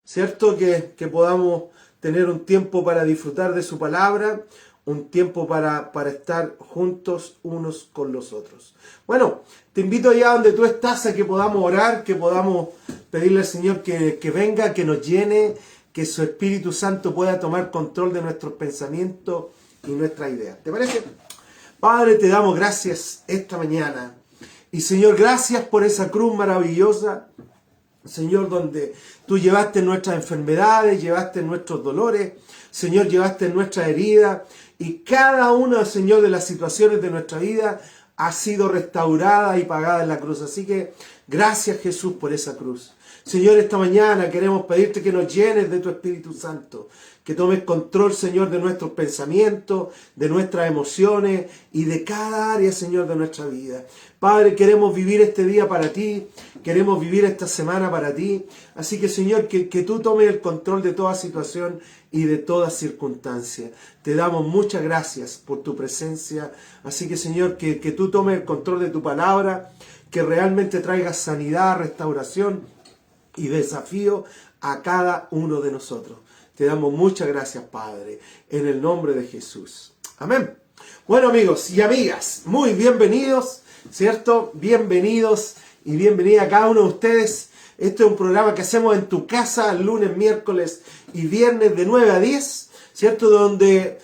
¿cierto? Que podamos tener un tiempo para disfrutar de su palabra, un tiempo para estar juntos unos con los otros. Bueno, te invito allá donde tú estás a que podamos orar, que podamos pedirle al Señor que venga, que nos llene, que su Espíritu Santo pueda tomar control de nuestros pensamientos y nuestras ideas. ¿Te parece? Padre, te damos gracias esta mañana. Y Señor, gracias por esa cruz maravillosa, Señor, donde tú llevaste nuestras enfermedades, llevaste nuestros dolores, Señor, llevaste nuestras heridas, y cada una, Señor, de las situaciones de nuestra vida ha sido restaurada y pagada en la cruz. Así que gracias, Jesús, por esa cruz. Señor, esta mañana queremos pedirte que nos llenes de tu Espíritu Santo, que tomes control, Señor, de nuestros pensamientos, de nuestras emociones y de cada área, Señor, de nuestra vida. Padre, queremos vivir este día para ti, queremos vivir esta semana para ti. Así que, Señor, que tú tomes el control de toda situación y de toda circunstancia. Te damos muchas gracias por tu presencia. Así que, Señor, que tú tomes el control de tu palabra, que realmente traiga sanidad, restauración y desafío a cada uno de nosotros. Te damos muchas gracias, Padre, en el nombre de Jesús. Amén. Bueno, amigos y amigas, muy bienvenidos, ¿cierto? Bienvenidos y bienvenida a cada uno de ustedes. Este es un programa que hacemos en tu casa, lunes, miércoles y viernes de 9 a 10, ¿cierto? Donde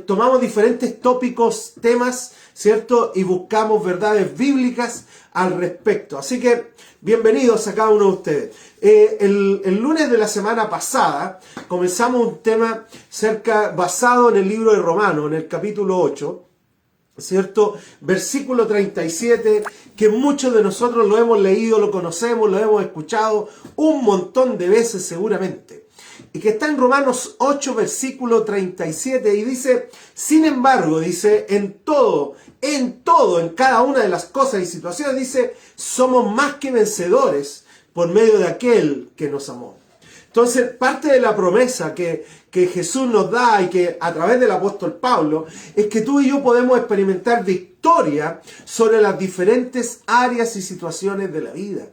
tomamos diferentes tópicos, temas, ¿cierto? Y buscamos verdades bíblicas al respecto. Así que bienvenidos a cada uno de ustedes. El lunes de la semana pasada comenzamos un tema basado en el libro de Romanos, en el capítulo 8, ¿cierto? Versículo 37, que muchos de nosotros lo hemos leído, lo conocemos, lo hemos escuchado un montón de veces seguramente. Y que está en Romanos 8, versículo 37, y dice, sin embargo, dice, en todo, en cada una de las cosas y situaciones, dice, somos más que vencedores por medio de aquel que nos amó. Entonces, parte de la promesa que Jesús nos da y que a través del apóstol Pablo, es que tú y yo podemos experimentar victoria sobre las diferentes áreas y situaciones de la vida,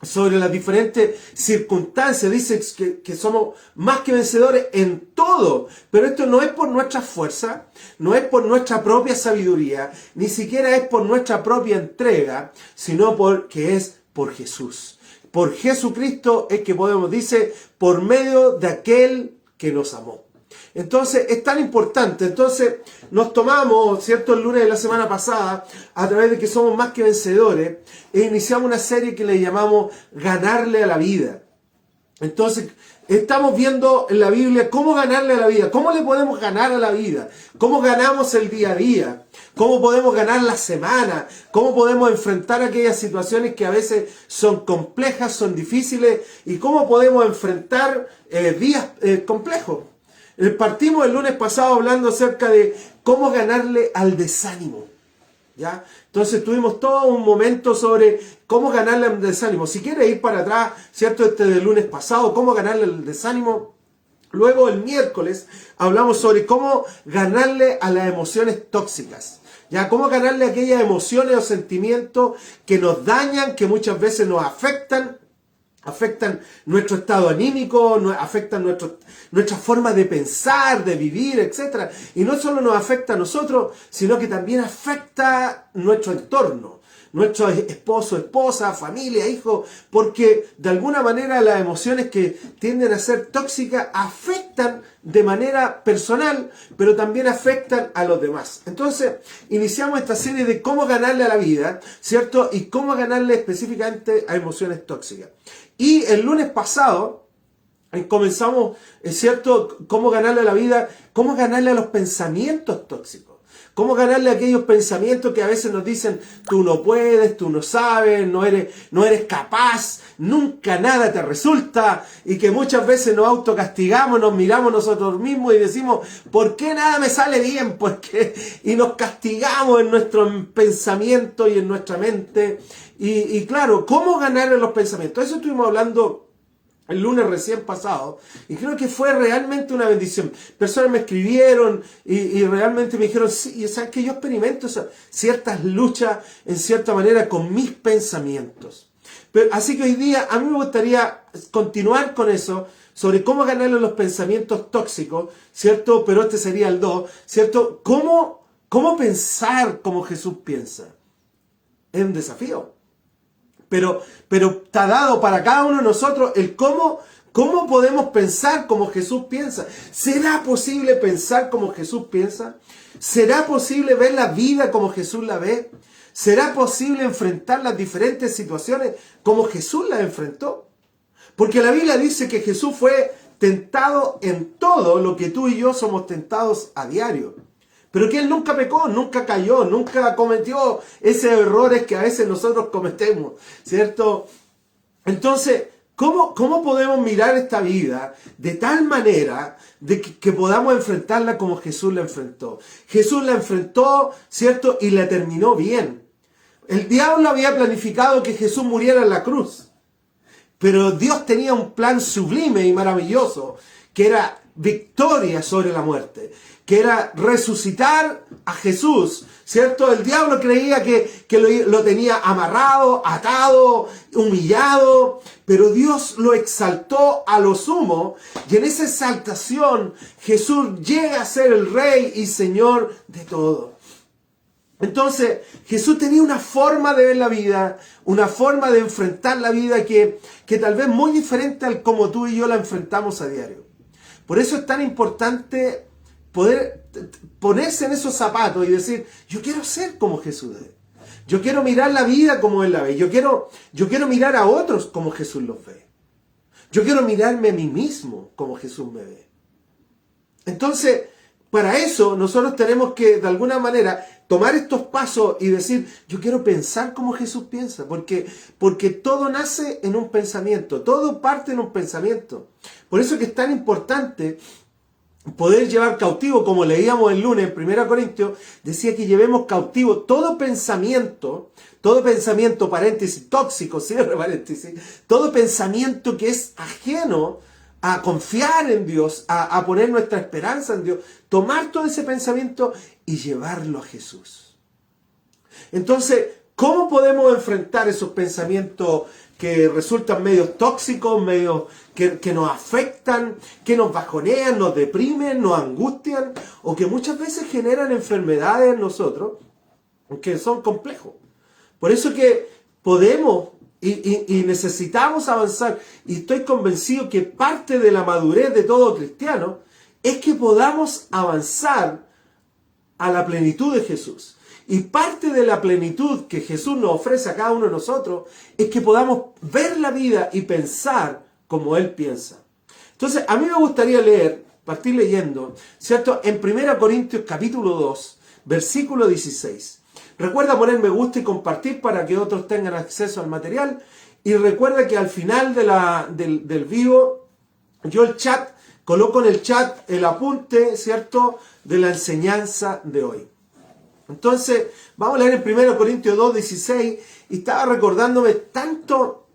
sobre las diferentes circunstancias. Dice que somos más que vencedores en todo, pero esto no es por nuestra fuerza, no es por nuestra propia sabiduría, ni siquiera es por nuestra propia entrega, sino porque es por Jesús. Por Jesucristo es que podemos, dice, por medio de aquel que nos amó. Entonces, es tan importante. Entonces, nos tomamos, ¿cierto?, el lunes de la semana pasada, a través de que somos más que vencedores, e iniciamos una serie que le llamamos Ganarle a la Vida. Entonces, estamos viendo en la Biblia cómo ganarle a la vida, cómo le podemos ganar a la vida, cómo ganamos el día a día, cómo podemos ganar la semana, cómo podemos enfrentar aquellas situaciones que a veces son complejas, son difíciles, y cómo podemos enfrentar días complejos. Partimos el lunes pasado hablando acerca de cómo ganarle al desánimo, ¿ya? Entonces tuvimos todo un momento sobre cómo ganarle al desánimo. Si quieres ir para atrás, ¿cierto? Del lunes pasado, cómo ganarle al desánimo. Luego el miércoles hablamos sobre cómo ganarle a las emociones tóxicas, ¿ya? Cómo ganarle a aquellas emociones o sentimientos que nos dañan, que muchas veces nos afectan nuestro estado anímico, afectan nuestra forma de pensar, de vivir, etc. Y no solo nos afecta a nosotros, sino que también afecta nuestro entorno, nuestro esposo, esposa, familia, hijos, porque de alguna manera las emociones que tienden a ser tóxicas afectan de manera personal, pero también afectan a los demás. Entonces, iniciamos esta serie de cómo ganarle a la vida, ¿cierto? Y cómo ganarle específicamente a emociones tóxicas. Y el lunes pasado comenzamos, ¿cierto?, cómo ganarle a la vida, cómo ganarle a los pensamientos tóxicos. Cómo ganarle a aquellos pensamientos que a veces nos dicen, tú no puedes, tú no sabes, no eres capaz, nunca nada te resulta, y que muchas veces nos autocastigamos, nos miramos nosotros mismos y decimos, ¿por qué nada me sale bien? ¿Por qué? Y nos castigamos en nuestro pensamiento y en nuestra mente. Y claro, ¿cómo ganarle los pensamientos? Eso estuvimos hablando el lunes recién pasado, y creo que fue realmente una bendición. Personas me escribieron y realmente me dijeron, sí, ¿sabes que yo experimento ciertas luchas en cierta manera con mis pensamientos? Pero, así que hoy día a mí me gustaría continuar con eso, sobre cómo ganarle los pensamientos tóxicos, ¿cierto? Pero este sería el 2, ¿cierto? ¿Cómo pensar como Jesús piensa? Es un desafío. Pero está dado para cada uno de nosotros el cómo podemos pensar como Jesús piensa. ¿Será posible pensar como Jesús piensa? ¿Será posible ver la vida como Jesús la ve? ¿Será posible enfrentar las diferentes situaciones como Jesús las enfrentó? Porque la Biblia dice que Jesús fue tentado en todo lo que tú y yo somos tentados a diario. Pero que Él nunca pecó, nunca cayó, nunca cometió esos errores que a veces nosotros cometemos, ¿cierto? Entonces, ¿cómo podemos mirar esta vida de tal manera de que podamos enfrentarla como Jesús la enfrentó? Jesús la enfrentó, ¿cierto? Y la terminó bien. El diablo había planificado que Jesús muriera en la cruz. Pero Dios tenía un plan sublime y maravilloso, que era victoria sobre la muerte, que era resucitar a Jesús, ¿cierto? El diablo creía que lo tenía amarrado, atado, humillado, pero Dios lo exaltó a lo sumo, y en esa exaltación Jesús llega a ser el Rey y Señor de todo. Entonces, Jesús tenía una forma de ver la vida, una forma de enfrentar la vida que tal vez muy diferente al como tú y yo la enfrentamos a diario. Por eso es tan importante poder ponerse en esos zapatos y decir, yo quiero ser como Jesús es. Yo quiero mirar la vida como Él la ve. Yo quiero mirar a otros como Jesús los ve. Yo quiero mirarme a mí mismo como Jesús me ve. Entonces, para eso nosotros tenemos que, de alguna manera, tomar estos pasos y decir, yo quiero pensar como Jesús piensa, porque todo nace en un pensamiento, todo parte en un pensamiento. Por eso que es tan importante poder llevar cautivo, como leíamos el lunes en 1 Corintios, decía que llevemos cautivo todo pensamiento, paréntesis, tóxico, cierre paréntesis, todo pensamiento que es ajeno a confiar en Dios, a poner nuestra esperanza en Dios, tomar todo ese pensamiento y llevarlo a Jesús. Entonces, ¿cómo podemos enfrentar esos pensamientos que resultan medios tóxicos, medios que nos afectan, que nos bajonean, nos deprimen, nos angustian, o que muchas veces generan enfermedades en nosotros, que son complejos? Por eso que podemos y necesitamos avanzar, y estoy convencido que parte de la madurez de todo cristiano es que podamos avanzar a la plenitud de Jesús. Y parte de la plenitud que Jesús nos ofrece a cada uno de nosotros es que podamos ver la vida y pensar como Él piensa. Entonces, a mí me gustaría partir leyendo, ¿cierto? En 1 Corintios capítulo 2, versículo 16. Recuerda poner me gusta y compartir para que otros tengan acceso al material. Y recuerda que al final del vivo, yo coloco en el chat el apunte, ¿cierto?, de la enseñanza de hoy. Entonces, vamos a leer en 1 Corintios 2, 16. Y estaba recordándome tanto,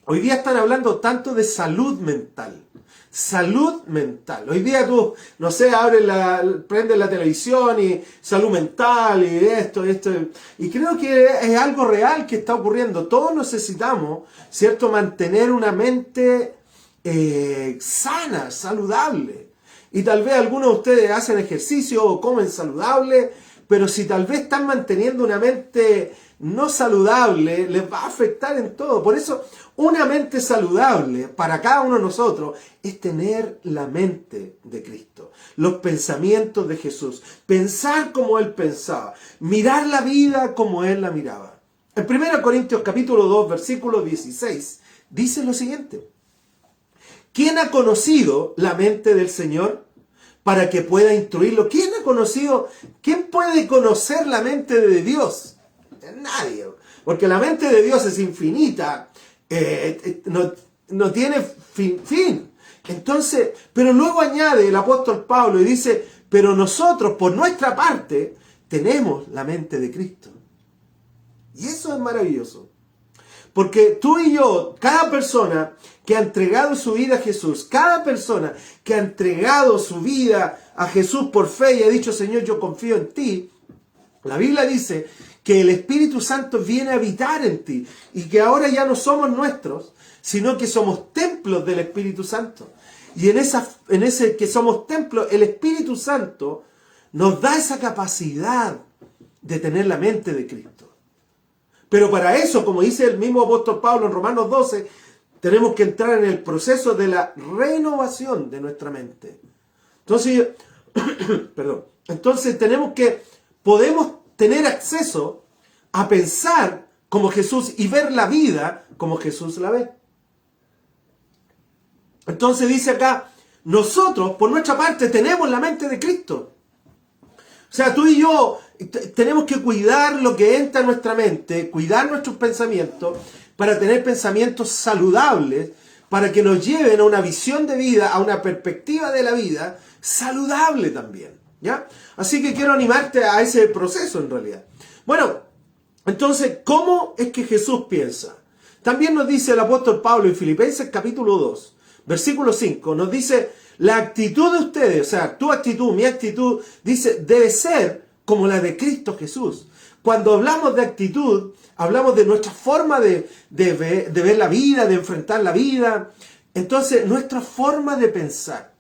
hoy día están hablando tanto de salud mental. Salud mental. Hoy día tú, no sé, prendes la televisión y salud mental y esto. Y creo que es algo real que está ocurriendo. Todos necesitamos, ¿cierto?, mantener una mente sana, saludable. Y tal vez algunos de ustedes hacen ejercicio o comen saludable, pero si tal vez están manteniendo una mente no saludable, les va a afectar en todo. Por eso, una mente saludable para cada uno de nosotros es tener la mente de Cristo, los pensamientos de Jesús, pensar como Él pensaba, mirar la vida como Él la miraba. En 1 Corintios capítulo 2, versículo 16, dice lo siguiente: ¿quién ha conocido la mente del Señor para que pueda instruirlo? ¿Quién puede conocer la mente de Dios? Nadie, porque la mente de Dios es infinita, no tiene fin. Entonces, pero luego añade el apóstol Pablo y dice, pero nosotros por nuestra parte tenemos la mente de Cristo. Y eso es maravilloso. Porque tú y yo, cada persona que ha entregado su vida a Jesús, cada persona que ha entregado su vida a Jesús por fe y ha dicho, Señor, yo confío en ti, la Biblia dice que el Espíritu Santo viene a habitar en ti y que ahora ya no somos nuestros, sino que somos templos del Espíritu Santo. Y en ese que somos templos, el Espíritu Santo nos da esa capacidad de tener la mente de Cristo. Pero para eso, como dice el mismo apóstol Pablo en Romanos 12, tenemos que entrar en el proceso de la renovación de nuestra mente. Entonces, podemos tener acceso a pensar como Jesús y ver la vida como Jesús la ve. Entonces dice acá, nosotros por nuestra parte tenemos la mente de Cristo. O sea, tú y yo tenemos que cuidar lo que entra en nuestra mente, cuidar nuestros pensamientos para tener pensamientos saludables, para que nos lleven a una visión de vida, a una perspectiva de la vida saludable también, ¿ya? Así que quiero animarte a ese proceso en realidad. Bueno, entonces, ¿cómo es que Jesús piensa? También nos dice el apóstol Pablo en Filipenses capítulo 2, versículo 5, nos dice, la actitud de ustedes, o sea, tu actitud, mi actitud, dice, debe ser como la de Cristo Jesús. Cuando hablamos de actitud, hablamos de nuestra forma de ver la vida, de enfrentar la vida. Entonces, nuestra forma de pensar.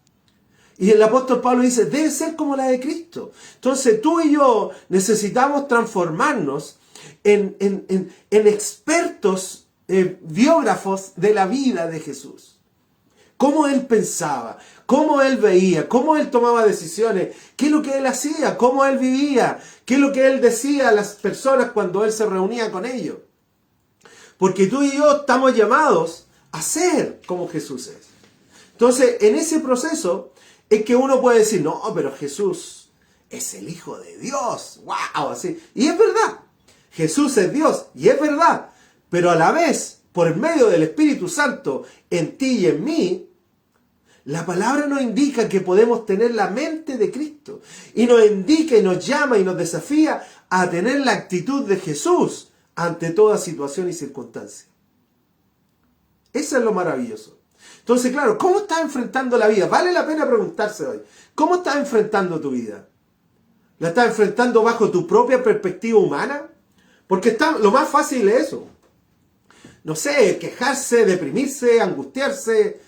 Y el apóstol Pablo dice, debe ser como la de Cristo. Entonces, tú y yo necesitamos transformarnos en expertos biógrafos de la vida de Jesús. Cómo él pensaba, cómo él veía, cómo él tomaba decisiones, qué es lo que él hacía, cómo él vivía, qué es lo que él decía a las personas cuando él se reunía con ellos. Porque tú y yo estamos llamados a ser como Jesús es. Entonces, en ese proceso es que uno puede decir, no, pero Jesús es el Hijo de Dios. ¡Wow! Así. Y es verdad, Jesús es Dios, y es verdad. Pero a la vez, por el medio del Espíritu Santo, en ti y en mí, la palabra nos indica que podemos tener la mente de Cristo. Y nos indica y nos llama y nos desafía a tener la actitud de Jesús ante toda situación y circunstancia. Eso es lo maravilloso. Entonces, claro, ¿cómo estás enfrentando la vida? Vale la pena preguntarse hoy. ¿Cómo estás enfrentando tu vida? ¿La estás enfrentando bajo tu propia perspectiva humana? Porque lo más fácil es eso. No sé, quejarse, deprimirse, angustiarse,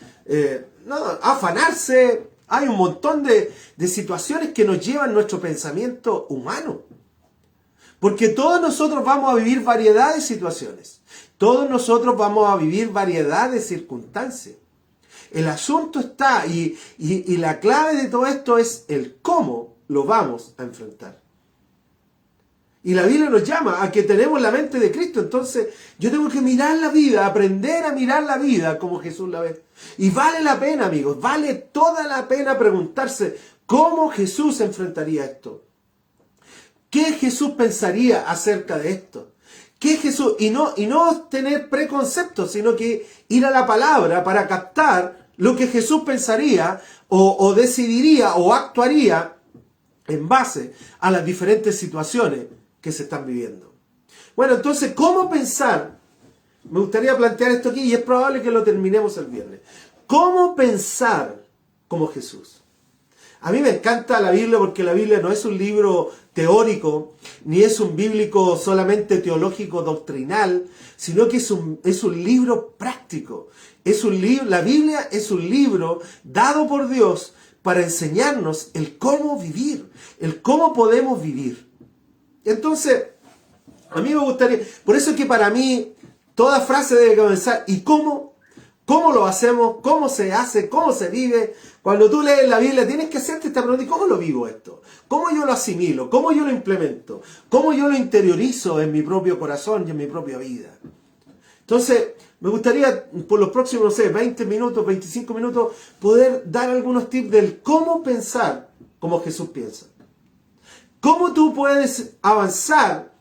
afanarse. Hay un montón de situaciones que nos llevan nuestro pensamiento humano. Porque todos nosotros vamos a vivir variedad de situaciones. Todos nosotros vamos a vivir variedad de circunstancias. El asunto está, y la clave de todo esto es el cómo lo vamos a enfrentar. Y la Biblia nos llama a que tenemos la mente de Cristo. Entonces yo tengo que mirar la vida, aprender a mirar la vida como Jesús la ve. Y vale la pena, amigos, vale toda la pena preguntarse cómo Jesús enfrentaría esto. ¿Qué Jesús pensaría acerca de esto? ¿Qué Jesús? Y no tener preconceptos, sino que ir a la palabra para captar lo que Jesús pensaría o decidiría o actuaría en base a las diferentes situaciones que se están viviendo. Bueno, entonces, ¿cómo pensar? Me gustaría plantear esto aquí y es probable que lo terminemos el viernes. ¿Cómo pensar como Jesús? A mí me encanta la Biblia porque la Biblia no es un libro teórico, ni es un bíblico solamente teológico doctrinal, sino que es un libro práctico. La Biblia es un libro dado por Dios para enseñarnos el cómo vivir, el cómo podemos vivir. Entonces, a mí me gustaría, por eso es que para mí toda frase debe comenzar, ¿y cómo? ¿Cómo lo hacemos? ¿Cómo se hace? ¿Cómo se vive? Cuando tú lees la Biblia tienes que hacerte esta pregunta, ¿y cómo lo vivo esto? ¿Cómo yo lo asimilo? ¿Cómo yo lo implemento? ¿Cómo yo lo interiorizo en mi propio corazón y en mi propia vida? Entonces, me gustaría por los próximos, 20 minutos, 25 minutos, poder dar algunos tips del cómo pensar como Jesús piensa. ¿Cómo tú puedes avanzar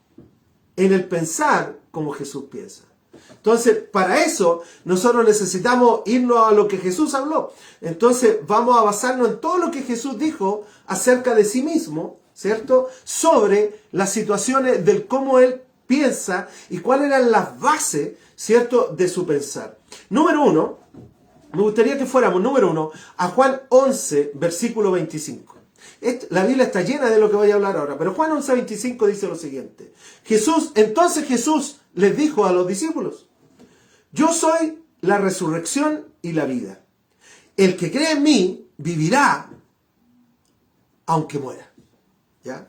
en el pensar como Jesús piensa? Entonces, para eso, nosotros necesitamos irnos a lo que Jesús habló. Entonces, vamos a basarnos en todo lo que Jesús dijo acerca de sí mismo, ¿cierto? Sobre las situaciones del cómo Él piensa y cuáles eran las bases, ¿cierto?, de su pensar. Número 1, me gustaría que fuéramos, número 1, a Juan 11, versículo 25. La Biblia está llena de lo que voy a hablar ahora, pero Juan 11:25 dice lo siguiente. Entonces Jesús les dijo a los discípulos: yo soy la resurrección y la vida. El que cree en mí vivirá aunque muera. ¿Ya?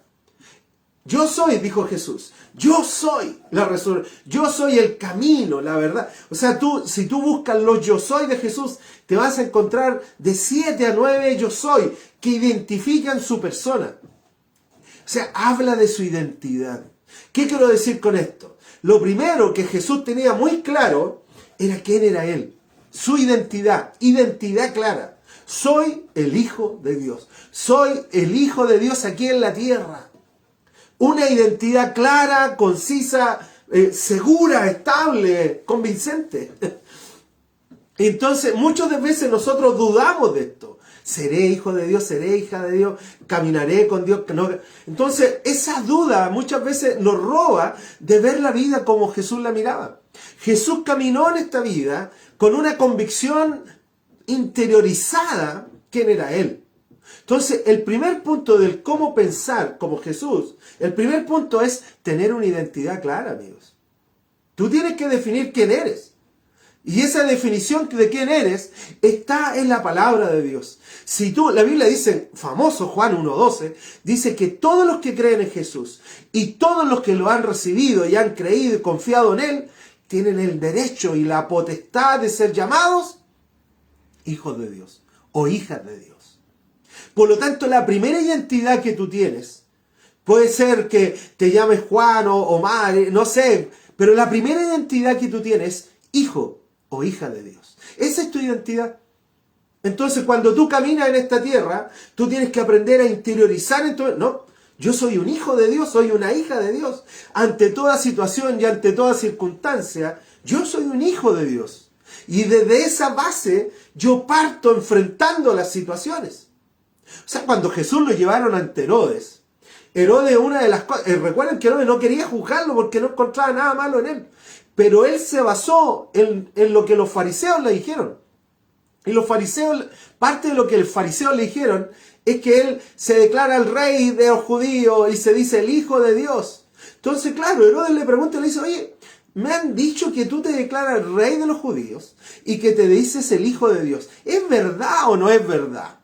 Yo soy, dijo Jesús, yo soy la resurrección, yo soy el camino, la verdad. O sea, si tú buscas los yo soy de Jesús, te vas a encontrar de 7 a 9 yo soy que identifican su persona. O sea, habla de su identidad. ¿Qué quiero decir con esto? Lo primero que Jesús tenía muy claro era quién era Él. Su identidad clara. Soy el Hijo de Dios. Soy el Hijo de Dios aquí en la tierra. Una identidad clara, concisa, segura, estable, convincente. Entonces, muchas veces nosotros dudamos de esto. ¿Seré hijo de Dios? ¿Seré hija de Dios? ¿Caminaré con Dios? No. Entonces, esa duda muchas veces nos roba de ver la vida como Jesús la miraba. Jesús caminó en esta vida con una convicción interiorizada quién era Él. Entonces, el primer punto del cómo pensar como Jesús, el primer punto es tener una identidad clara, amigos. Tú tienes que definir quién eres. Y esa definición de quién eres está en la palabra de Dios. La Biblia dice, famoso Juan 1:12, dice que todos los que creen en Jesús y todos los que lo han recibido y han creído y confiado en Él, tienen el derecho y la potestad de ser llamados hijos de Dios o hijas de Dios. Por lo tanto, la primera identidad que tú tienes, puede ser que te llames Juan o Omar, no sé, pero la primera identidad que tú tienes es hijo o hija de Dios. Esa es tu identidad. Entonces, cuando tú caminas en esta tierra, tú tienes que aprender a interiorizar no, yo soy un hijo de Dios, soy una hija de Dios. Ante toda situación y ante toda circunstancia, yo soy un hijo de Dios. Y desde esa base, yo parto enfrentando las situaciones. O sea, cuando Jesús lo llevaron ante Herodes, una de las cosas, recuerden que Herodes no quería juzgarlo porque no encontraba nada malo en él, pero él se basó en lo que los fariseos le dijeron. Y los fariseos, parte de lo que los fariseos le dijeron es que él se declara el rey de los judíos y se dice el Hijo de Dios. Entonces, claro, Herodes le pregunta y le dice, oye, me han dicho que tú te declaras el rey de los judíos y que te dices el Hijo de Dios. ¿Es verdad o no es verdad?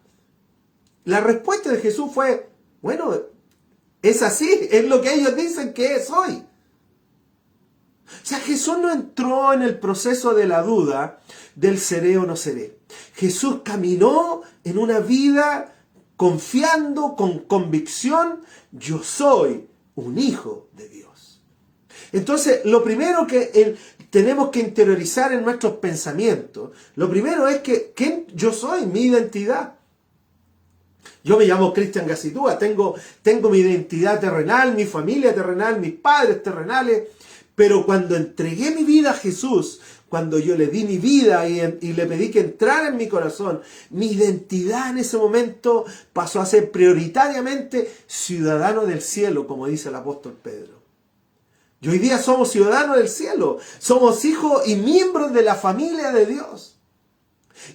La respuesta de Jesús fue, bueno, es así, es lo que ellos dicen que soy. O sea, Jesús no entró en el proceso de la duda del seré o no seré. Jesús caminó en una vida confiando, con convicción, yo soy un hijo de Dios. Entonces, lo primero que tenemos que interiorizar en nuestros pensamientos, lo primero es que ¿quién yo soy? Mi identidad. Yo me llamo Cristian Gacitúa, tengo mi identidad terrenal, mi familia terrenal, mis padres terrenales, pero cuando entregué mi vida a Jesús, cuando yo le di mi vida y le pedí que entrara en mi corazón, mi identidad en ese momento pasó a ser prioritariamente ciudadano del cielo, como dice el apóstol Pedro. Y hoy día somos ciudadanos del cielo, somos hijos y miembros de la familia de Dios.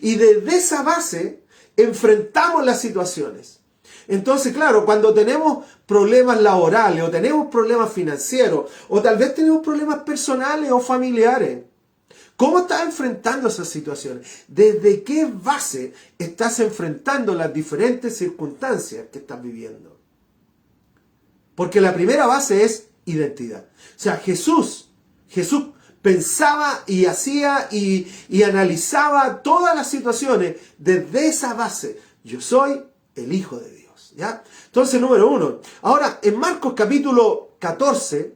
Y desde esa base enfrentamos las situaciones. Entonces, claro, cuando tenemos problemas laborales o tenemos problemas financieros o tal vez tenemos problemas personales o familiares, ¿cómo estás enfrentando esas situaciones? ¿Desde qué base estás enfrentando las diferentes circunstancias que estás viviendo? Porque la primera base es identidad. O sea, Jesús pensaba y hacía y analizaba todas las situaciones desde esa base. Yo soy el Hijo de Dios. ¿Ya? Entonces, número 1. Ahora, en Marcos capítulo 14,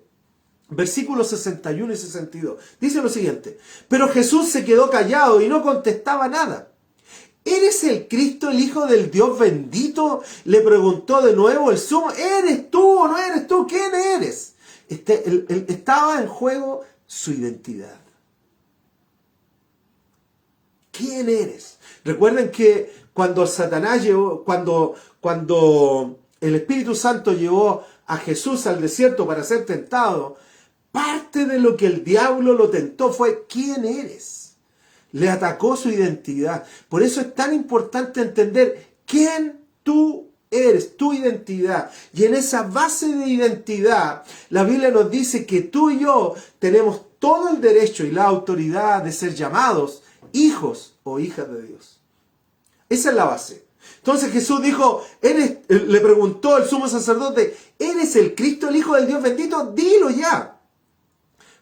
versículos 61 y 62, dice lo siguiente. Pero Jesús se quedó callado y no contestaba nada. ¿Eres el Cristo, el Hijo del Dios bendito? Le preguntó de nuevo el sumo. ¿Eres tú o no eres tú? ¿Quién eres? Estaba en juego su identidad. ¿Quién eres? Recuerden que cuando Satanás llevó, cuando el Espíritu Santo llevó a Jesús al desierto para ser tentado, parte de lo que el diablo lo tentó fue ¿quién eres? Le atacó su identidad. Por eso es tan importante entender quién tú eres, tu identidad. Y en esa base de identidad, la Biblia nos dice que tú y yo tenemos todo el derecho y la autoridad de ser llamados hijos o hijas de Dios. Esa es la base. Entonces Jesús dijo, le preguntó el sumo sacerdote, ¿eres el Cristo, el Hijo del Dios bendito? Dilo ya.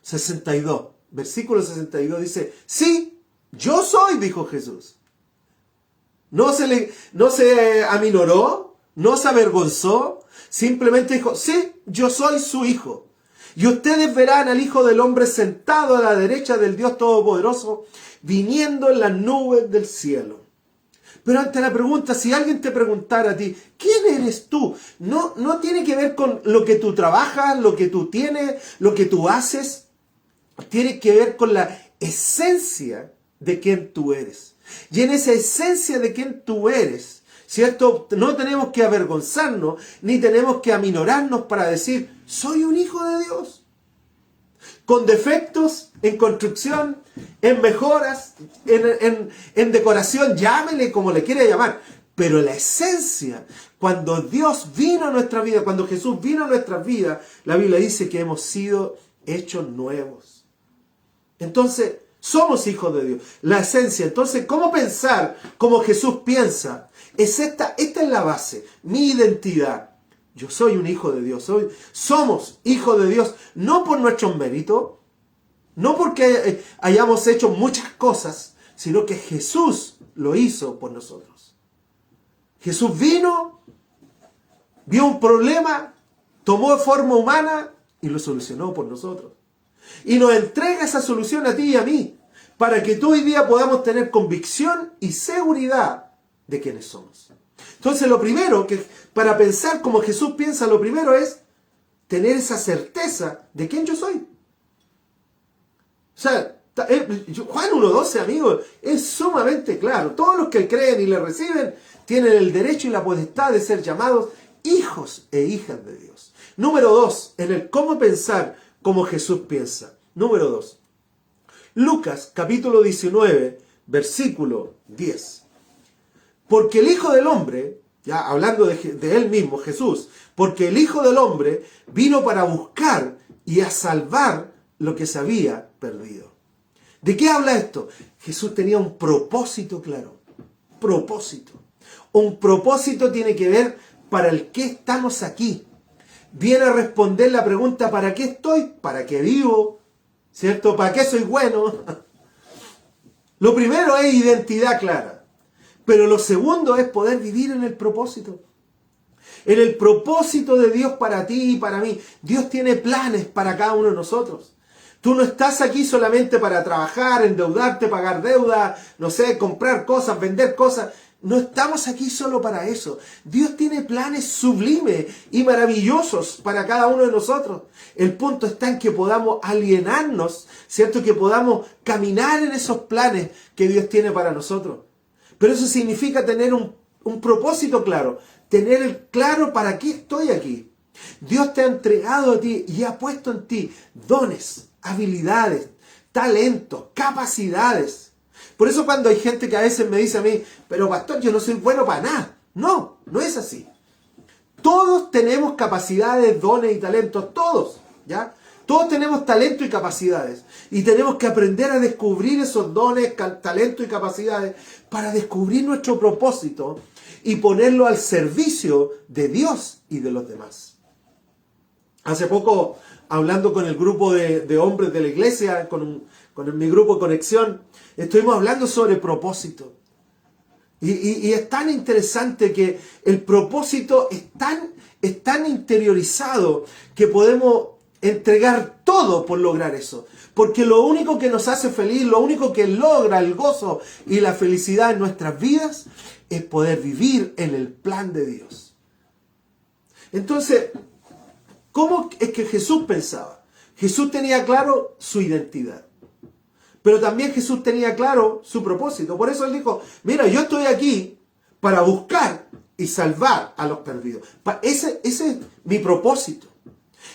62, versículo 62 dice, sí, yo soy, dijo Jesús. No se aminoró, no se avergonzó, simplemente dijo, sí, yo soy su hijo. Y ustedes verán al Hijo del Hombre sentado a la derecha del Dios Todopoderoso, viniendo en las nubes del cielo. Pero ante la pregunta, si alguien te preguntara a ti, ¿quién eres tú? No tiene que ver con lo que tú trabajas, lo que tú tienes, lo que tú haces. Tiene que ver con la esencia de quién tú eres. Y en esa esencia de quién tú eres, ¿cierto? No tenemos que avergonzarnos, ni tenemos que aminorarnos para decir, soy un hijo de Dios. Con defectos, en construcción, en mejoras, en decoración, llámele como le quiera llamar. Pero la esencia, cuando Dios vino a nuestra vida, cuando Jesús vino a nuestra vida, la Biblia dice que hemos sido hechos nuevos. Entonces, somos hijos de Dios. La esencia. Entonces, ¿cómo pensar como Jesús piensa? Esta es la base, mi identidad. Yo soy un hijo de Dios. Somos hijos de Dios, no por nuestros méritos, no porque hayamos hecho muchas cosas, sino que Jesús lo hizo por nosotros. Jesús vino, vio un problema, tomó forma humana y lo solucionó por nosotros. Y nos entrega esa solución a ti y a mí, para que tú hoy día podamos tener convicción y seguridad de quiénes somos. Entonces lo primero, que para pensar como Jesús piensa, lo primero es tener esa certeza de quién yo soy. O sea, Juan 1:12, amigos, es sumamente claro. Todos los que creen y le reciben tienen el derecho y la potestad de ser llamados hijos e hijas de Dios. Número 2, en el cómo pensar como Jesús piensa. Número 2, Lucas capítulo 19, versículo 10. Porque el Hijo del Hombre, ya hablando de él mismo, Jesús, porque el Hijo del Hombre vino para buscar y a salvar lo que se había perdido. ¿De qué habla esto? Jesús tenía un propósito claro. Propósito. Un propósito tiene que ver para el qué estamos aquí. Viene a responder la pregunta, ¿para qué estoy? ¿Para qué vivo? ¿Cierto? ¿Para qué soy bueno? Lo primero es identidad clara. Pero lo segundo es poder vivir en el propósito. En el propósito de Dios para ti y para mí. Dios tiene planes para cada uno de nosotros. Tú no estás aquí solamente para trabajar, endeudarte, pagar deuda, no sé, comprar cosas, vender cosas. No estamos aquí solo para eso. Dios tiene planes sublimes y maravillosos para cada uno de nosotros. El punto está en que podamos alienarnos, ¿cierto? Que podamos caminar en esos planes que Dios tiene para nosotros. Pero eso significa tener un propósito claro, tener claro para qué estoy aquí. Dios te ha entregado a ti y ha puesto en ti dones, habilidades, talentos, capacidades. Por eso cuando hay gente que a veces me dice a mí, pero pastor, yo no soy bueno para nada. No, no es así. Todos tenemos capacidades, dones y talentos, todos, ¿ya? Todos tenemos talento y capacidades. Y tenemos que aprender a descubrir esos dones, talentos y capacidades para descubrir nuestro propósito y ponerlo al servicio de Dios y de los demás. Hace poco, hablando con el grupo de hombres de la iglesia, con mi grupo Conexión, estuvimos hablando sobre propósito. Y es tan interesante que el propósito es tan interiorizado que podemos entregar todo por lograr eso. Porque lo único que nos hace feliz, lo único que logra el gozo y la felicidad en nuestras vidas es poder vivir en el plan de Dios. Entonces, ¿cómo es que Jesús pensaba? Jesús tenía claro su identidad. Pero también Jesús tenía claro su propósito. Por eso él dijo, mira, yo estoy aquí para buscar y salvar a los perdidos. Ese es mi propósito.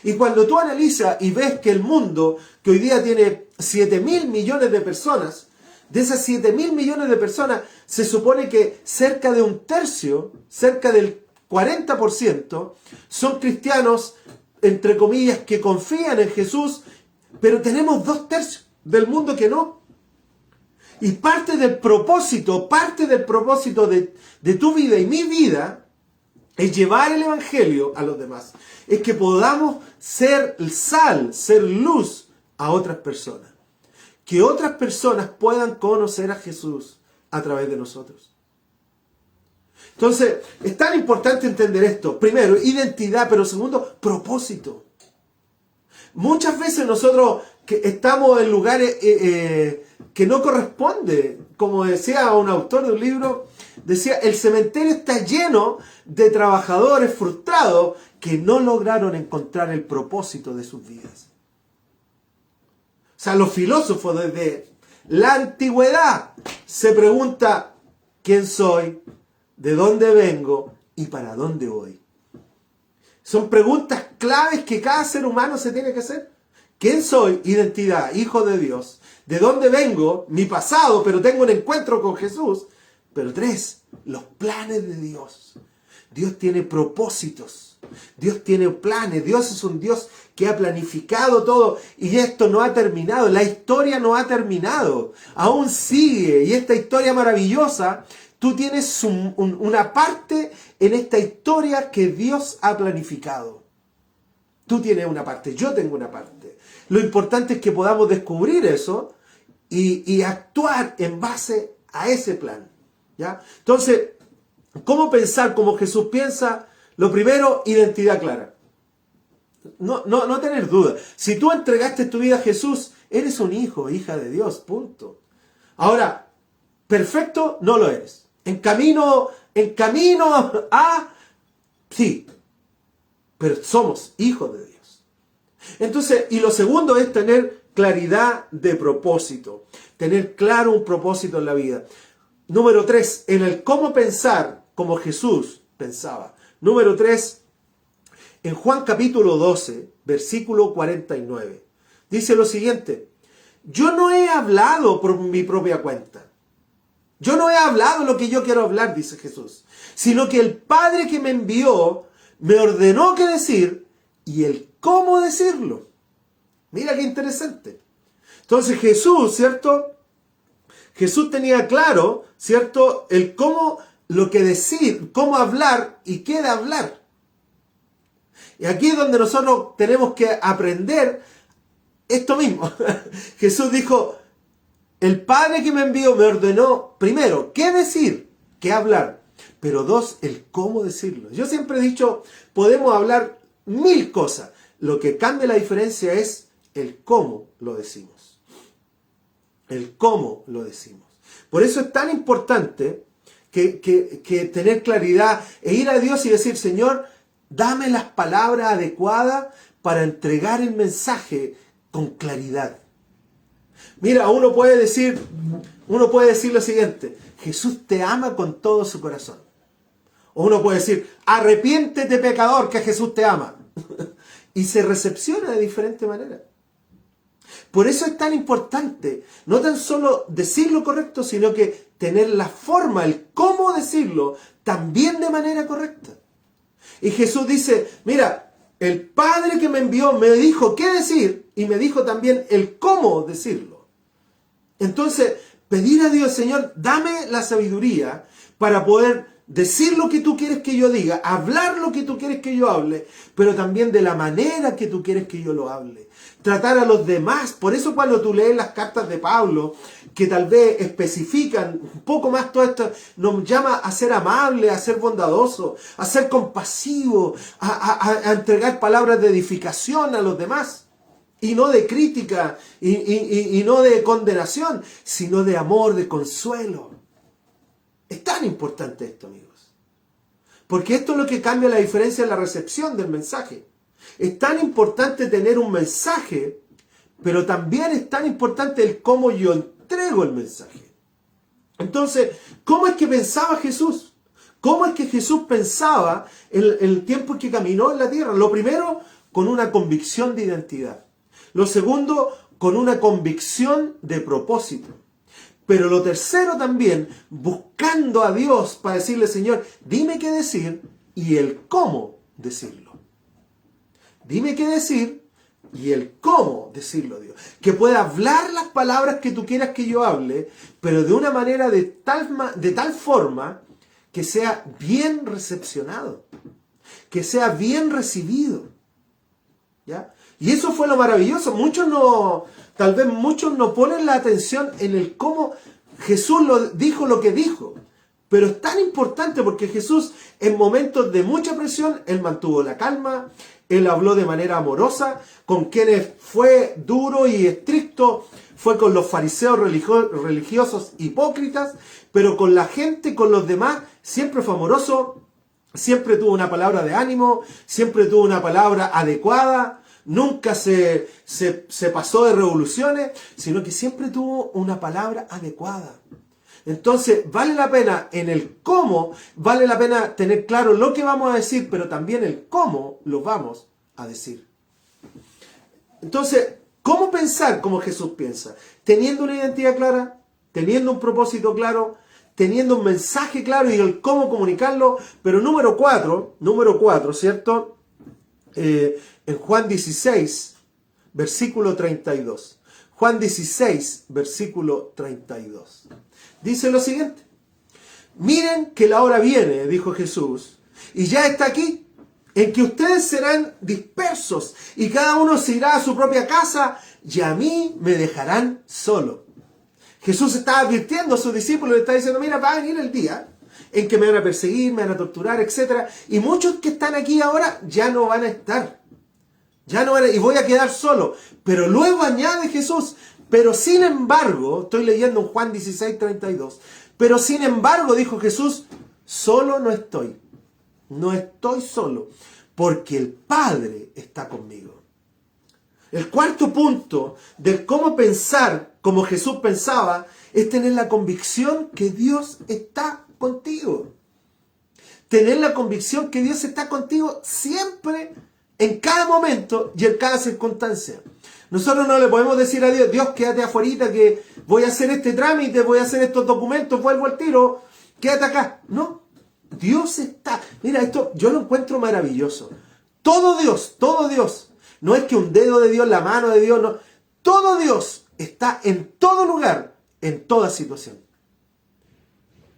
Y cuando tú analizas y ves que el mundo, que hoy día tiene 7.000 millones de personas, de esas 7.000 millones de personas, se supone que cerca de un tercio, cerca del 40% son cristianos, entre comillas, que confían en Jesús, pero tenemos 2/3 del mundo que no. Y parte del propósito de tu vida y mi vida es llevar el evangelio a los demás. Es que podamos ser sal, ser luz a otras personas. Que otras personas puedan conocer a Jesús a través de nosotros. Entonces, es tan importante entender esto. Primero, identidad, pero segundo, propósito. Muchas veces nosotros que estamos en lugares que no corresponde. Como decía un autor de un libro, decía, el cementerio está lleno de trabajadores frustrados que no lograron encontrar el propósito de sus vidas. O sea, los filósofos desde la antigüedad se preguntan quién soy, de dónde vengo y para dónde voy. Son preguntas claves que cada ser humano se tiene que hacer. ¿Quién soy? Identidad, hijo de Dios. ¿De dónde vengo? Mi pasado, pero tengo un encuentro con Jesús. Pero 3, los planes de Dios. Dios tiene propósitos. Dios tiene planes. Dios es un Dios que ha planificado todo. Y esto no ha terminado. La historia no ha terminado. Aún sigue. Y esta historia maravillosa, tú tienes una parte en esta historia que Dios ha planificado. Tú tienes una parte, yo tengo una parte. Lo importante es que podamos descubrir eso y actuar en base a ese plan. ¿Ya? Entonces, ¿cómo pensar como Jesús piensa? Lo primero, identidad clara. No tener duda. Si tú entregaste tu vida a Jesús, eres un hijo, hija de Dios, punto. Ahora, perfecto no lo eres. En camino a... Sí, pero somos hijos de Dios. Entonces, y lo segundo es tener claridad de propósito. Tener claro un propósito en la vida. Número 3, en el cómo pensar como Jesús pensaba. Número 3, en Juan capítulo 12, versículo 49. Dice lo siguiente: yo no he hablado por mi propia cuenta. Yo no he hablado lo que yo quiero hablar, dice Jesús, sino que el Padre que me envió me ordenó qué decir y el cómo decirlo. Mira qué interesante. Entonces Jesús, ¿cierto? Jesús tenía claro, ¿cierto? El cómo, lo que decir, cómo hablar y qué de hablar. Y aquí es donde nosotros tenemos que aprender esto mismo. Jesús dijo, el Padre que me envió me ordenó, primero, qué decir, qué hablar. Pero 2, el cómo decirlo. Yo siempre he dicho, podemos hablar 1000 cosas. Lo que cambia la diferencia es el cómo lo decimos. El cómo lo decimos. Por eso es tan importante que tener claridad e ir a Dios y decir, Señor, dame las palabras adecuadas para entregar el mensaje con claridad. Mira, uno puede decir lo siguiente: Jesús te ama con todo su corazón. O uno puede decir, arrepiéntete pecador, que Jesús te ama. Y se recepciona de diferente manera. Por eso es tan importante, no tan solo decir lo correcto, sino que tener la forma, el cómo decirlo, también de manera correcta. Y Jesús dice, mira, el Padre que me envió me dijo qué decir y me dijo también el cómo decirlo. Entonces, pedir a Dios, Señor, dame la sabiduría para poder decir lo que tú quieres que yo diga, hablar lo que tú quieres que yo hable, pero también de la manera que tú quieres que yo lo hable. Tratar a los demás. Por eso cuando tú lees las cartas de Pablo, que tal vez especifican un poco más todo esto, nos llama a ser amable, a ser bondadoso, a ser compasivo, a entregar palabras de edificación a los demás. Y no de crítica, y no de condenación, sino de amor, de consuelo. Es tan importante esto, amigos. Porque esto es lo que cambia la diferencia en la recepción del mensaje. Es tan importante tener un mensaje, pero también es tan importante el cómo yo entrego el mensaje. Entonces, ¿cómo es que pensaba Jesús? ¿Cómo es que Jesús pensaba en el tiempo en que caminó en la tierra? Lo primero, con una convicción de identidad. Lo segundo, con una convicción de propósito. Pero lo tercero también, buscando a Dios para decirle, Señor, dime qué decir y el cómo decirlo. Dime qué decir y el cómo decirlo, Dios. Que pueda hablar las palabras que tú quieras que yo hable, pero de una manera de tal forma que sea bien recepcionado, que sea bien recibido. ¿Ya? Y eso fue lo maravilloso. Tal vez muchos no ponen la atención en el cómo Jesús dijo lo que dijo. Pero es tan importante porque Jesús, en momentos de mucha presión, Él mantuvo la calma, Él habló de manera amorosa, con quienes fue duro y estricto, fue con los fariseos religiosos hipócritas, pero con la gente, con los demás, siempre fue amoroso, siempre tuvo una palabra de ánimo, siempre tuvo una palabra adecuada, nunca se pasó de revoluciones, sino que siempre tuvo una palabra adecuada. Entonces, vale la pena en el cómo, vale la pena tener claro lo que vamos a decir, pero también el cómo lo vamos a decir. Entonces, ¿cómo pensar como Jesús piensa? Teniendo una identidad clara, teniendo un propósito claro, teniendo un mensaje claro y el cómo comunicarlo. Pero número 4, ¿cierto? En Juan 16, versículo 32. Juan 16, versículo 32. Dice lo siguiente: miren que la hora viene, dijo Jesús, y ya está aquí, en que ustedes serán dispersos y cada uno se irá a su propia casa y a mí me dejarán solo. Jesús está advirtiendo a sus discípulos, le está diciendo, mira, va a venir el día en que me van a perseguir, me van a torturar, etc. Y muchos que están aquí ahora ya no van a estar. Y voy a quedar solo. Pero luego añade Jesús, pero sin embargo, estoy leyendo en Juan 16, 32, pero sin embargo, dijo Jesús, solo no estoy solo, porque el Padre está conmigo. El cuarto punto del cómo pensar como Jesús pensaba es tener la convicción que Dios está contigo. Tener la convicción que Dios está contigo siempre, en cada momento y en cada circunstancia. Nosotros no le podemos decir a Dios, Dios, quédate afuera, que voy a hacer este trámite, voy a hacer estos documentos, vuelvo al tiro, quédate acá. No, Dios está. Mira, esto yo lo encuentro maravilloso. Todo Dios. No es que un dedo de Dios, la mano de Dios, no. Todo Dios está en todo lugar, en toda situación.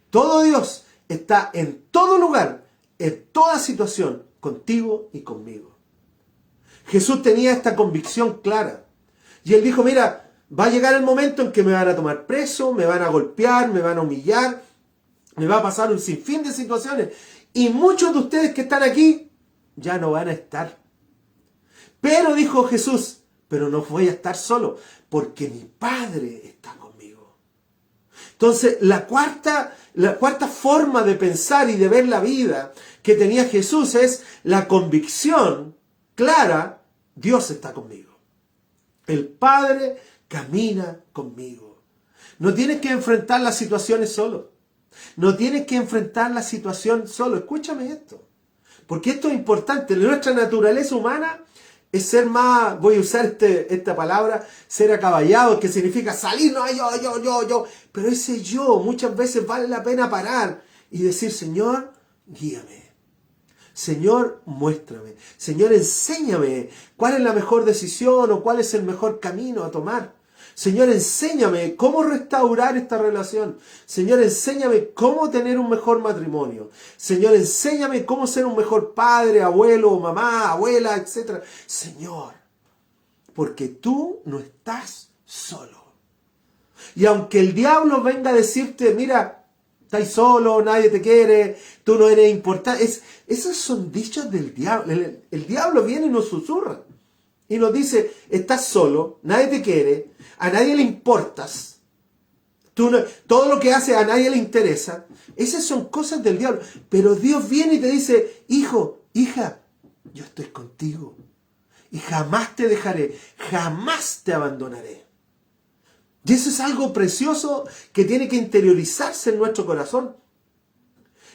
Todo Dios está en todo lugar, en toda situación, contigo y conmigo. Jesús tenía esta convicción clara. Y Él dijo, mira, va a llegar el momento en que me van a tomar preso, me van a golpear, me van a humillar, me va a pasar un sinfín de situaciones. Y muchos de ustedes que están aquí ya no van a estar. Pero, dijo Jesús, pero no voy a estar solo, porque mi Padre está conmigo. Entonces, la cuarta forma de pensar y de ver la vida que tenía Jesús es la convicción clara, Dios está conmigo. El Padre camina conmigo. No tienes que enfrentar las situaciones solo. No tienes que enfrentar la situación solo. Escúchame esto, porque esto es importante. Nuestra naturaleza humana es ser más, voy a usar esta palabra, ser acaballado, que significa salir, no, yo. Pero ese yo, muchas veces vale la pena parar y decir, Señor, guíame. Señor, muéstrame. Señor, enséñame cuál es la mejor decisión o cuál es el mejor camino a tomar. Señor, enséñame cómo restaurar esta relación. Señor, enséñame cómo tener un mejor matrimonio. Señor, enséñame cómo ser un mejor padre, abuelo, mamá, abuela, etc. Señor, porque tú no estás solo. Y aunque el diablo venga a decirte, mira, estás solo, nadie te quiere, tú no eres importante. Esos son dichos del diablo. El diablo viene y nos susurra. Y nos dice, estás solo, nadie te quiere, a nadie le importas. Todo lo que haces a nadie le interesa. Esas son cosas del diablo. Pero Dios viene y te dice, hijo, hija, yo estoy contigo. Y jamás te dejaré, jamás te abandonaré. Y eso es algo precioso que tiene que interiorizarse en nuestro corazón.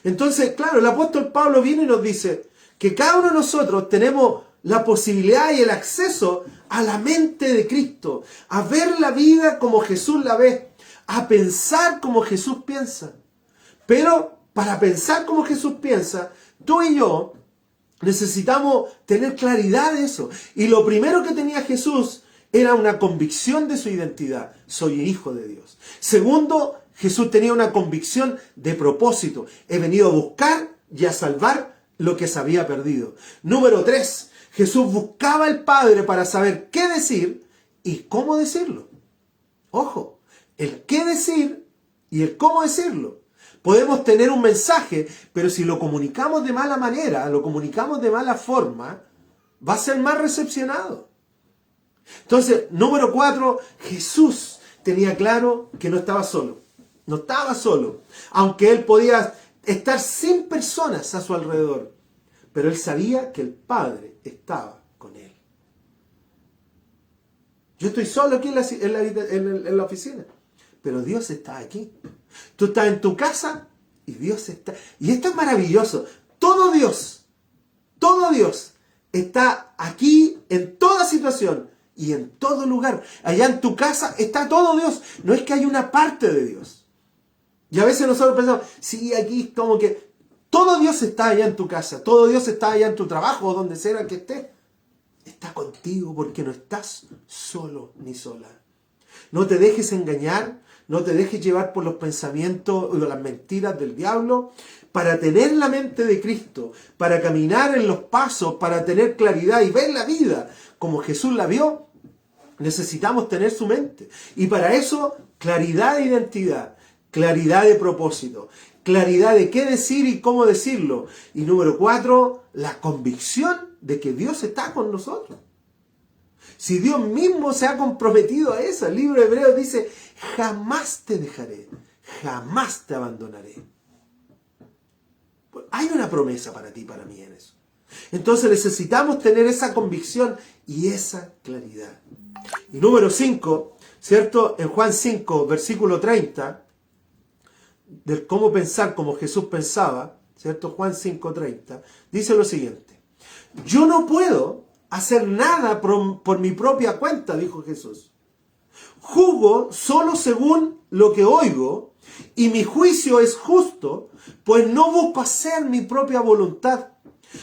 Entonces, claro, el apóstol Pablo viene y nos dice que cada uno de nosotros tenemos la posibilidad y el acceso a la mente de Cristo, a ver la vida como Jesús la ve, a pensar como Jesús piensa. Pero para pensar como Jesús piensa, tú y yo necesitamos tener claridad de eso. Y lo primero que tenía Jesús era una convicción de su identidad. Soy hijo de Dios. Segundo, Jesús tenía una convicción de propósito. He venido a buscar y a salvar lo que se había perdido. Número 3, Jesús buscaba al Padre para saber qué decir y cómo decirlo. Ojo, el qué decir y el cómo decirlo. Podemos tener un mensaje, pero si lo comunicamos de mala manera, lo comunicamos de mala forma, va a ser mal recepcionado. Entonces, número 4, Jesús tenía claro que no estaba solo. No estaba solo. Aunque él podía estar sin personas a su alrededor. Pero él sabía que el Padre estaba con él. Yo estoy solo aquí en la oficina. Pero Dios está aquí. Tú estás en tu casa y Dios está. Y esto es maravilloso. Todo Dios está aquí en toda situación y en todo lugar. Allá en tu casa está todo Dios. No es que hay una parte de Dios. Y a veces nosotros pensamos, sí, aquí como que todo Dios está allá en tu casa, todo Dios está allá en tu trabajo o donde sea que estés. Está contigo porque no estás solo ni sola. No te dejes engañar, no te dejes llevar por los pensamientos o las mentiras del diablo. Para tener la mente de Cristo, para caminar en los pasos, para tener claridad y ver la vida como Jesús la vio, necesitamos tener su mente. Y para eso, claridad de identidad, claridad de propósito, claridad de qué decir y cómo decirlo. Y número 4, la convicción de que Dios está con nosotros. Si Dios mismo se ha comprometido a eso, el libro de Hebreos dice, jamás te dejaré, jamás te abandonaré. Hay una promesa para ti y para mí en eso. Entonces necesitamos tener esa convicción y esa claridad. Y número 5, ¿cierto? En Juan 5, versículo 30, del cómo pensar como Jesús pensaba, ¿cierto? Juan 5:30, dice lo siguiente. Yo no puedo hacer nada por mi propia cuenta, dijo Jesús. Juzgo solo según lo que oigo, y mi juicio es justo, pues no busco hacer mi propia voluntad,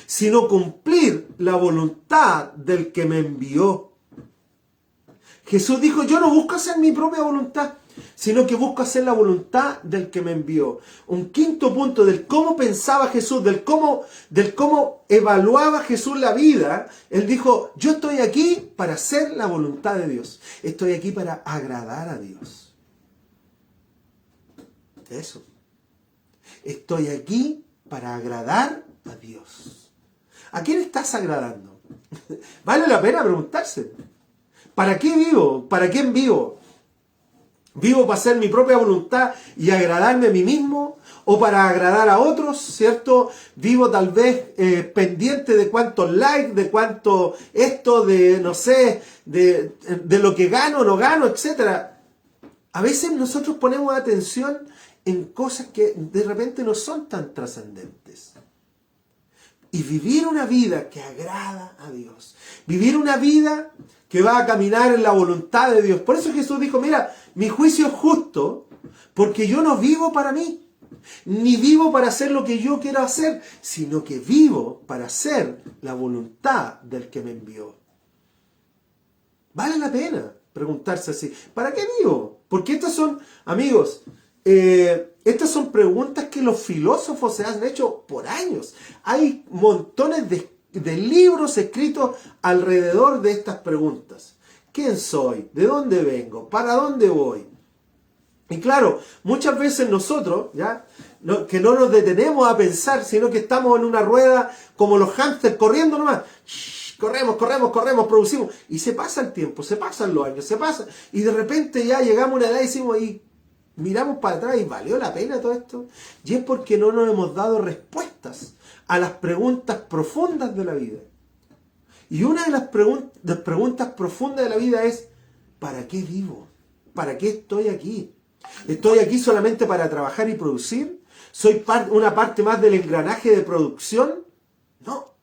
sino cumplir la voluntad del que me envió. Jesús dijo, yo no busco hacer mi propia voluntad, sino que busco hacer la voluntad del que me envió. Un quinto punto del cómo pensaba Jesús, del cómo evaluaba Jesús la vida. Él dijo, yo estoy aquí para hacer la voluntad de Dios. Estoy aquí para agradar a Dios. Eso. Estoy aquí para agradar a Dios. ¿A quién estás agradando? Vale la pena preguntarse. ¿Para qué vivo? ¿Para quién vivo? ¿Vivo para hacer mi propia voluntad y agradarme a mí mismo? ¿O para agradar a otros? ¿Cierto? Vivo tal vez pendiente de cuántos likes, de cuánto esto, de no sé, de lo que gano o no gano, etc. A veces nosotros ponemos atención en cosas que de repente no son tan trascendentes. Y vivir una vida que agrada a Dios. Vivir una vida que va a caminar en la voluntad de Dios. Por eso Jesús dijo, mira, mi juicio es justo, porque yo no vivo para mí, ni vivo para hacer lo que yo quiero hacer, sino que vivo para hacer la voluntad del que me envió. Vale la pena preguntarse así, ¿para qué vivo? Porque estas son, amigos, estas son preguntas que los filósofos se han hecho por años. Hay montones de libros escritos alrededor de estas preguntas. ¿Quién soy? ¿De dónde vengo? ¿Para dónde voy? Y claro, muchas veces nosotros, que no nos detenemos a pensar, sino que estamos en una rueda como los hámsters corriendo nomás. Corremos, producimos. Y se pasa el tiempo, se pasan los años, se pasa. Y de repente ya llegamos a una edad y decimos, y miramos para atrás y ¿valió la pena todo esto? Y es porque no nos hemos dado respuestas a las preguntas profundas de la vida. Y una de las preguntas profundas de la vida es, ¿para qué vivo? ¿Para qué estoy aquí? ¿Estoy aquí solamente para trabajar y producir? ¿Soy una parte más del engranaje de producción? No.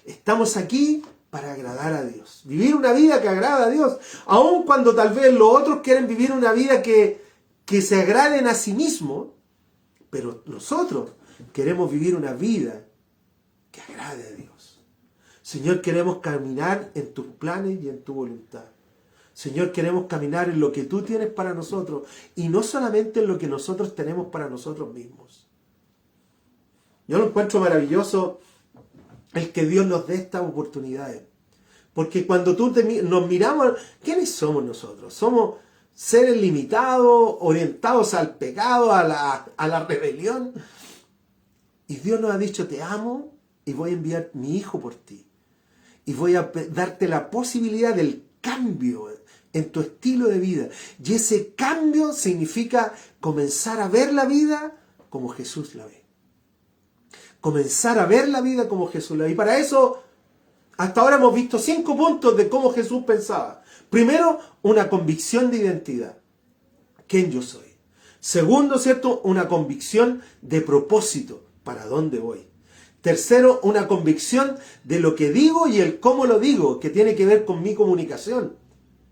Estamos aquí para agradar a Dios. Vivir una vida que agrada a Dios. Aun cuando tal vez los otros quieren vivir una vida que se agraden a sí mismos, Pero nosotros queremos vivir una vida que agrade a Dios. Señor, queremos caminar en tus planes y en tu voluntad. Señor, queremos caminar en lo que tú tienes para nosotros y no solamente en lo que nosotros tenemos para nosotros mismos. Yo lo encuentro maravilloso el que Dios nos dé estas oportunidades. Porque cuando nos miramos, ¿quiénes somos nosotros? Somos seres limitados, orientados al pecado, a la rebelión. Y Dios nos ha dicho, te amo y voy a enviar mi Hijo por ti. Y voy a darte la posibilidad del cambio en tu estilo de vida. Y ese cambio significa comenzar a ver la vida como Jesús la ve. Comenzar a ver la vida como Jesús la ve. Y para eso, hasta ahora hemos visto 5 puntos de cómo Jesús pensaba. Primero, una convicción de identidad. ¿Quién yo soy? Segundo, ¿cierto? Una convicción de propósito. ¿Para dónde voy? Tercero, una convicción de lo que digo y el cómo lo digo, que tiene que ver con mi comunicación.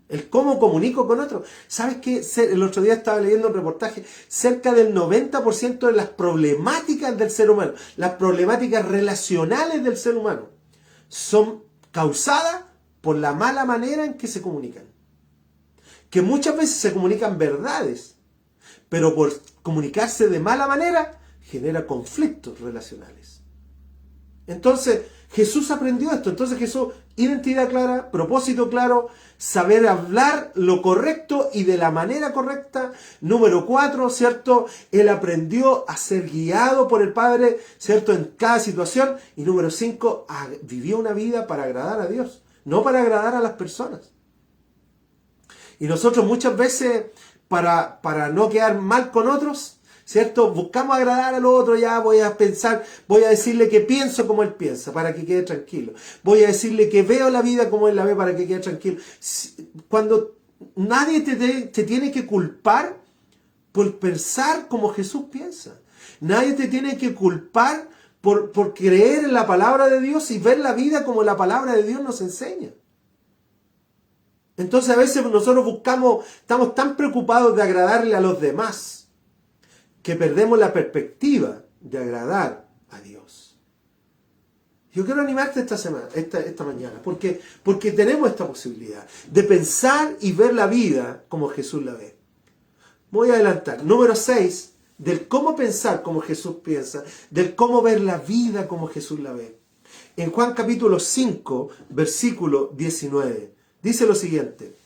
El cómo comunico con otros. ¿Sabes qué? El otro día estaba leyendo un reportaje. Cerca del 90% de las problemáticas del ser humano, las problemáticas relacionales del ser humano, son causadas por la mala manera en que se comunican. Que muchas veces se comunican verdades, pero por comunicarse de mala manera genera conflictos relacionales. Entonces, Jesús aprendió esto. Entonces Jesús, identidad clara, propósito claro, saber hablar lo correcto y de la manera correcta. Número 4, ¿cierto? Él aprendió a ser guiado por el Padre, ¿cierto? En cada situación. Y número 5, vivió una vida para agradar a Dios, no para agradar a las personas. Y nosotros muchas veces, para no quedar mal con otros, ¿cierto? Buscamos agradar al otro, ya voy a pensar, voy a decirle que pienso como él piensa, para que quede tranquilo. Voy a decirle que veo la vida como él la ve, para que quede tranquilo. Cuando nadie te tiene que culpar por pensar como Jesús piensa. Nadie te tiene que culpar por creer en la palabra de Dios y ver la vida como la palabra de Dios nos enseña. Entonces a veces nosotros estamos tan preocupados de agradarle a los demás, que perdemos la perspectiva de agradar a Dios. Yo quiero animarte esta mañana, porque tenemos esta posibilidad de pensar y ver la vida como Jesús la ve. Voy a adelantar. Número 6, del cómo pensar como Jesús piensa, del cómo ver la vida como Jesús la ve. En Juan capítulo 5, versículo 19, dice lo siguiente.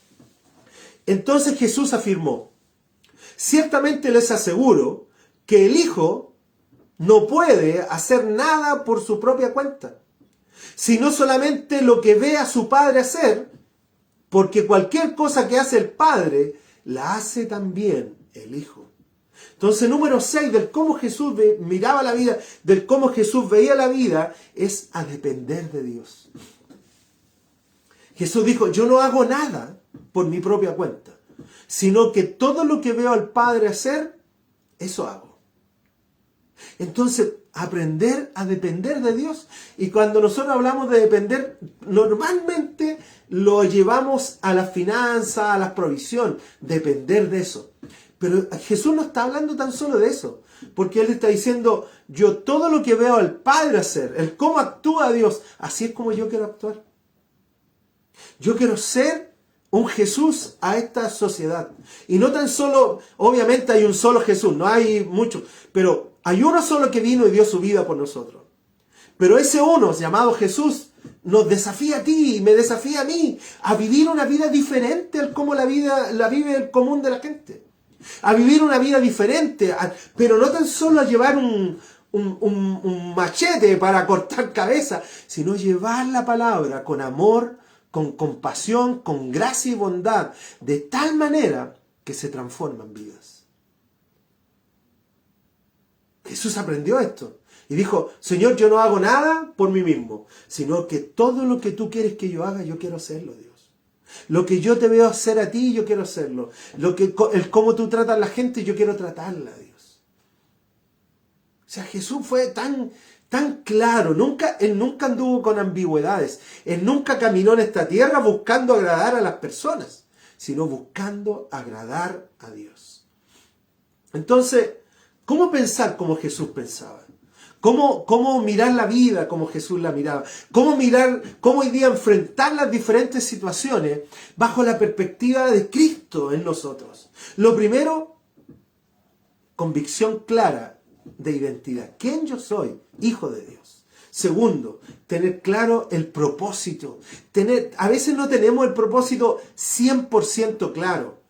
Entonces Jesús afirmó, ciertamente les aseguro que el Hijo no puede hacer nada por su propia cuenta, sino solamente lo que ve a su Padre hacer, porque cualquier cosa que hace el Padre, la hace también el Hijo. Entonces, número 6, del cómo Jesús miraba la vida, del cómo Jesús veía la vida, es a depender de Dios. Jesús dijo, yo no hago nada por mi propia cuenta, sino que todo lo que veo al Padre hacer, eso hago. Entonces, aprender a depender de Dios. Y cuando nosotros hablamos de depender, normalmente lo llevamos a la finanza, a la provisión, depender de eso. Pero Jesús no está hablando tan solo de eso, porque Él está diciendo, yo todo lo que veo al Padre hacer, el cómo actúa Dios, así es como yo quiero actuar. Yo quiero ser un Jesús a esta sociedad. Y no tan solo, obviamente hay un solo Jesús, no hay muchos, pero hay uno solo que vino y dio su vida por nosotros. Pero ese uno, llamado Jesús, nos desafía a ti y me desafía a mí a vivir una vida diferente al cómo la vive el común de la gente. A vivir una vida diferente, pero no tan solo a llevar un machete para cortar cabeza, sino llevar la palabra con amor, con compasión, con gracia y bondad, de tal manera que se transforman vidas. Jesús aprendió esto y dijo, Señor, yo no hago nada por mí mismo, sino que todo lo que tú quieres que yo haga, yo quiero hacerlo, Dios. Lo que yo te veo hacer a ti, yo quiero hacerlo. El cómo tú tratas a la gente, yo quiero tratarla, Dios. O sea, Jesús fue tan claro, Él nunca anduvo con ambigüedades. Él nunca caminó en esta tierra buscando agradar a las personas, sino buscando agradar a Dios. Entonces, ¿Cómo pensar como Jesús pensaba? ¿Cómo mirar la vida como Jesús la miraba? ¿Cómo hoy día enfrentar las diferentes situaciones bajo la perspectiva de Cristo en nosotros? Lo primero, convicción clara de identidad. ¿Quién yo soy? Hijo de Dios. Segundo, tener claro el propósito. A veces no tenemos el propósito 100% claro,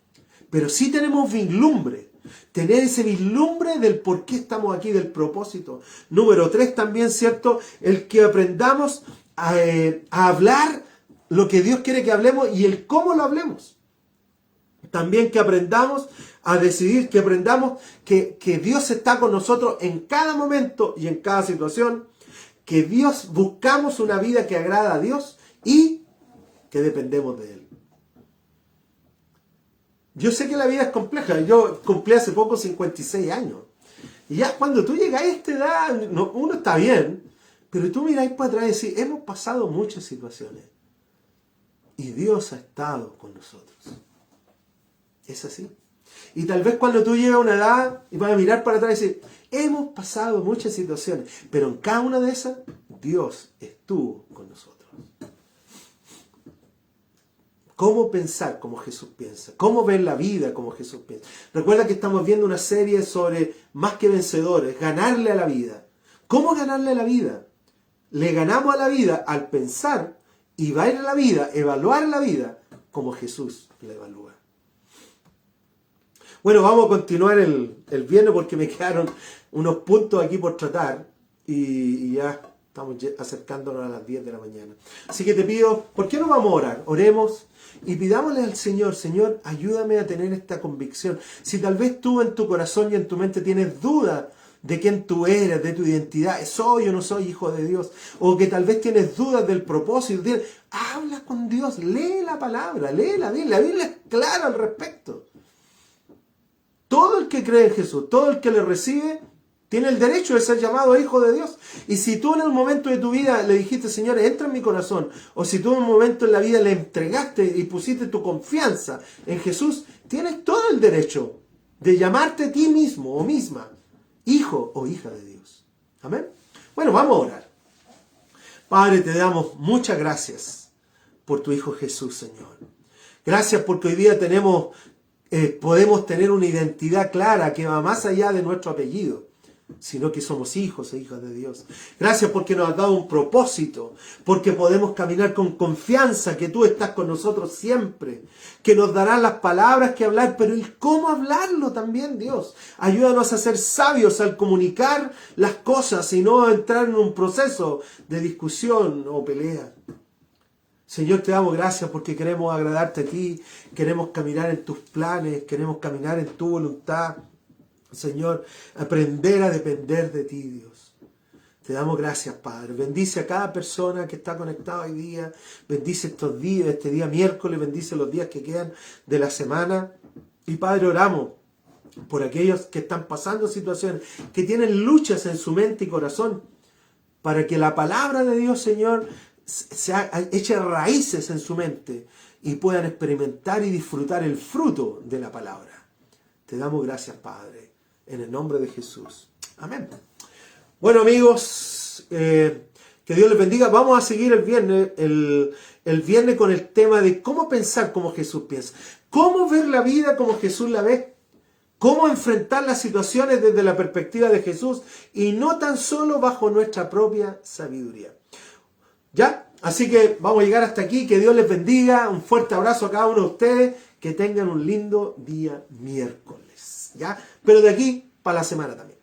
pero sí tenemos vislumbre. Tener ese vislumbre del por qué estamos aquí, del propósito. Número 3 también, ¿cierto? El que aprendamos a hablar lo que Dios quiere que hablemos y el cómo lo hablemos. También que aprendamos a decidir, que aprendamos que Dios está con nosotros en cada momento y en cada situación. Que buscamos una vida que agrada a Dios y que dependemos de Él. Yo sé que la vida es compleja. Yo cumplí hace poco 56 años. Y ya cuando tú llegas a esta edad, uno está bien, pero tú miráis para atrás y decís, hemos pasado muchas situaciones. Y Dios ha estado con nosotros. Es así. Y tal vez cuando tú llegas a una edad y vas a mirar para atrás y decir, hemos pasado muchas situaciones, pero en cada una de esas, Dios estuvo con nosotros. ¿Cómo pensar como Jesús piensa? ¿Cómo ver la vida como Jesús piensa? Recuerda que estamos viendo una serie sobre más que vencedores, ganarle a la vida. ¿Cómo ganarle a la vida? Le ganamos a la vida al pensar y ver a la vida, evaluar la vida como Jesús la evalúa. Bueno, vamos a continuar el viernes porque me quedaron unos puntos aquí por tratar y ya estamos acercándonos a las 10 de la mañana. Así que te pido, ¿por qué no vamos a orar? Oremos y pidámosle al Señor, Señor, ayúdame a tener esta convicción. Si tal vez tú en tu corazón y en tu mente tienes duda de quién tú eres, de tu identidad, soy o no soy hijo de Dios, o que tal vez tienes dudas del propósito, habla con Dios, lee la palabra, lee la Biblia es clara al respecto. Todo el que cree en Jesús, todo el que le recibe, tiene el derecho de ser llamado hijo de Dios. Y si tú en el momento de tu vida le dijiste, Señor, entra en mi corazón, o si tú en un momento en la vida le entregaste y pusiste tu confianza en Jesús, tienes todo el derecho de llamarte a ti mismo o misma hijo o hija de Dios. Amén. Bueno, vamos a orar. Padre, te damos muchas gracias por tu Hijo Jesús, Señor. Gracias porque hoy día podemos tener una identidad clara que va más allá de nuestro apellido, sino que somos hijos e hijas de Dios. Gracias porque nos has dado un propósito, porque podemos caminar con confianza que tú estás con nosotros siempre, que nos darás las palabras que hablar, pero el cómo hablarlo también, Dios. Ayúdanos a ser sabios al comunicar las cosas y no a entrar en un proceso de discusión o pelea. Señor, te damos gracias porque queremos agradarte a ti, queremos caminar en tus planes, queremos caminar en tu voluntad. Señor, aprender a depender de ti, Dios. Te damos gracias, Padre. Bendice a cada persona que está conectada hoy día. Bendice estos días, este día miércoles, bendice los días que quedan de la semana. Y Padre, oramos por aquellos que están pasando situaciones, que tienen luchas en su mente y corazón, para que la palabra de Dios, Señor, eche raíces en su mente y puedan experimentar y disfrutar el fruto de la palabra. Te damos gracias, Padre, en el nombre de Jesús. Amén. Bueno, amigos, que Dios les bendiga. Vamos a seguir el viernes, el viernes con el tema de cómo pensar como Jesús piensa. Cómo ver la vida como Jesús la ve. Cómo enfrentar las situaciones desde la perspectiva de Jesús y no tan solo bajo nuestra propia sabiduría. ¿Ya? Así que vamos a llegar hasta aquí. Que Dios les bendiga. Un fuerte abrazo a cada uno de ustedes. Que tengan un lindo día miércoles. ¿Ya? Pero de aquí para la semana también.